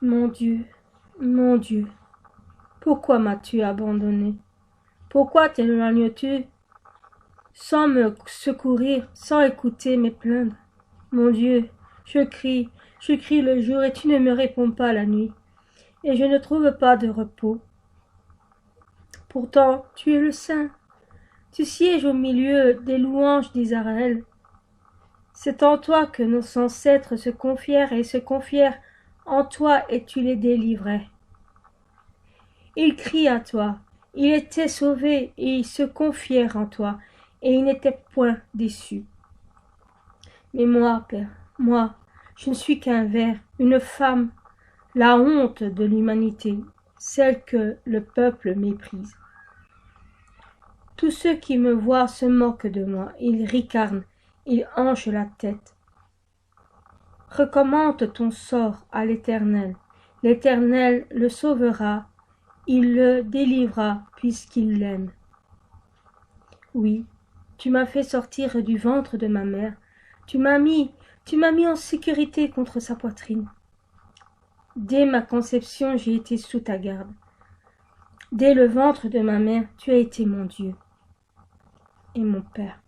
mon Dieu, pourquoi m'as-tu abandonné? Pourquoi t'éloignes-tu sans me secourir, sans écouter mes plaintes? Mon Dieu, je crie le jour et tu ne me réponds pas la nuit, et je ne trouve pas de repos. Pourtant, tu es le Saint, tu sièges au milieu des louanges d'Israël. C'est en toi que nos ancêtres se confièrent et se confièrent en toi et tu les délivrais. Ils crient à toi, ils étaient sauvés et ils se confièrent en toi et ils n'étaient point déçus. Mais moi, Père, moi, je ne suis qu'un ver, une femme, la honte de l'humanité, celle que le peuple méprise. Tous ceux qui me voient se moquent de moi, ils ricanent, ils hanchent la tête. Recommande ton sort à l'Éternel. L'Éternel le sauvera, il le délivrera puisqu'il l'aime. Oui, tu m'as fait sortir du ventre de ma mère, tu m'as mis en sécurité contre sa poitrine. Dès ma conception, j'ai été sous ta garde. Dès le ventre de ma mère, tu as été mon Dieu et mon Père.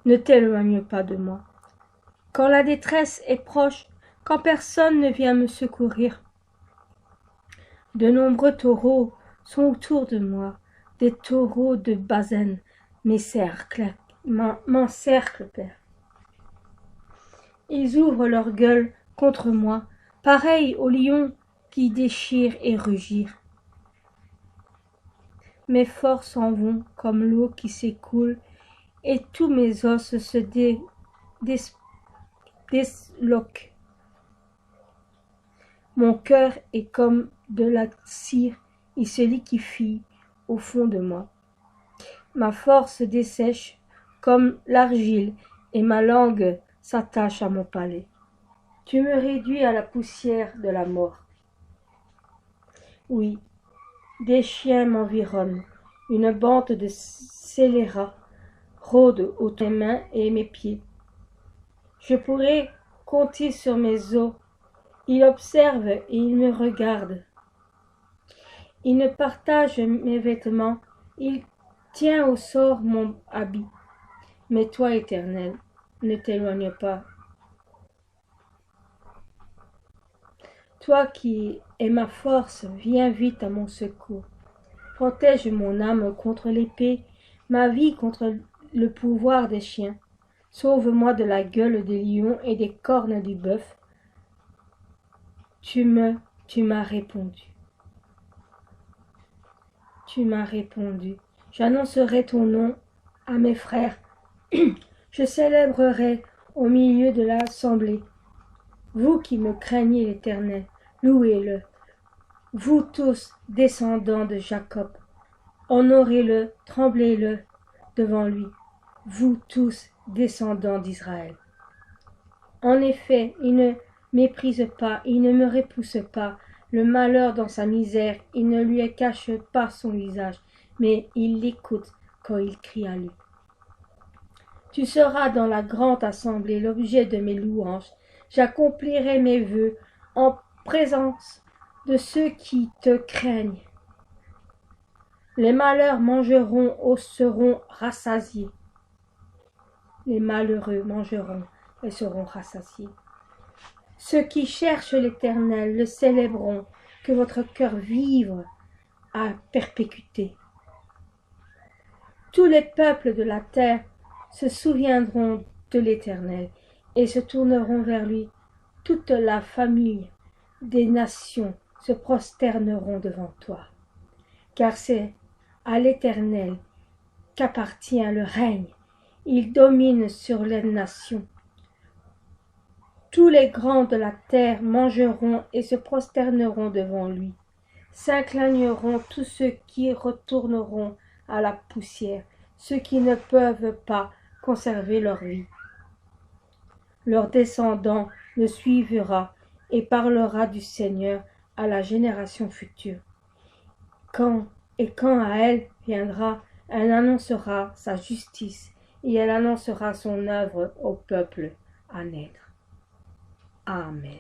Ne t'éloigne pas de moi. Quand la détresse est proche, quand personne ne vient me secourir, de nombreux taureaux sont autour de moi, des taureaux de Basen m'encerclent, Père. Ils ouvrent leur gueule contre moi, pareils aux lions qui déchirent et rugissent. Mes forces s'en vont comme l'eau qui s'écoule, et tous mes os se disloquent. Mon cœur est comme de la cire, il se liquéfie au fond de moi. Ma force dessèche comme l'argile, et ma langue s'attache à mon palais. Tu me réduis à la poussière de la mort. Oui, des chiens m'environnent, une bande de scélérats rôde autour de mes mains et mes pieds. Je pourrais compter sur mes os. Il observe et il me regarde. Il ne partage mes vêtements, il tient au sort mon habit. Mais toi, Éternel, ne t'éloigne pas. Toi qui es ma force, viens vite à mon secours. Protège mon âme contre l'épée, ma vie contre le pouvoir des chiens. Sauve-moi de la gueule des lions et des cornes du bœuf. Tu m'as répondu. Tu m'as répondu. J'annoncerai ton nom à mes frères. Je célébrerai au milieu de l'assemblée. Vous qui me craignez l'Éternel, louez-le. Vous tous, descendants de Jacob, honorez-le, tremblez-le devant lui. Vous tous, descendants d'Israël. En effet, il ne méprise pas, il ne me repousse pas. Le malheur dans sa misère, il ne lui cache pas son visage, mais il l'écoute quand il crie à lui. Tu seras dans la grande assemblée l'objet de mes louanges. J'accomplirai mes vœux en présence de ceux qui te craignent. Les malheurs mangeront ou seront rassasiés. Les malheureux mangeront et seront rassasiés. Ceux qui cherchent l'Éternel le célébreront, que votre cœur vive à perpétuité. Tous les peuples de la terre se souviendront de l'Éternel et se tourneront vers lui. Toute la famille des nations se prosterneront devant toi. Car c'est à l'Éternel qu'appartient le règne. Il domine sur les nations. Tous les grands de la terre mangeront et se prosterneront devant lui. S'inclineront tous ceux qui retourneront à la poussière, ceux qui ne peuvent pas conserver leur vie. Leur descendant le suivra et parlera du Seigneur à la génération future. Quand à elle viendra, elle annoncera sa justice et elle annoncera son œuvre au peuple à naître. Amen.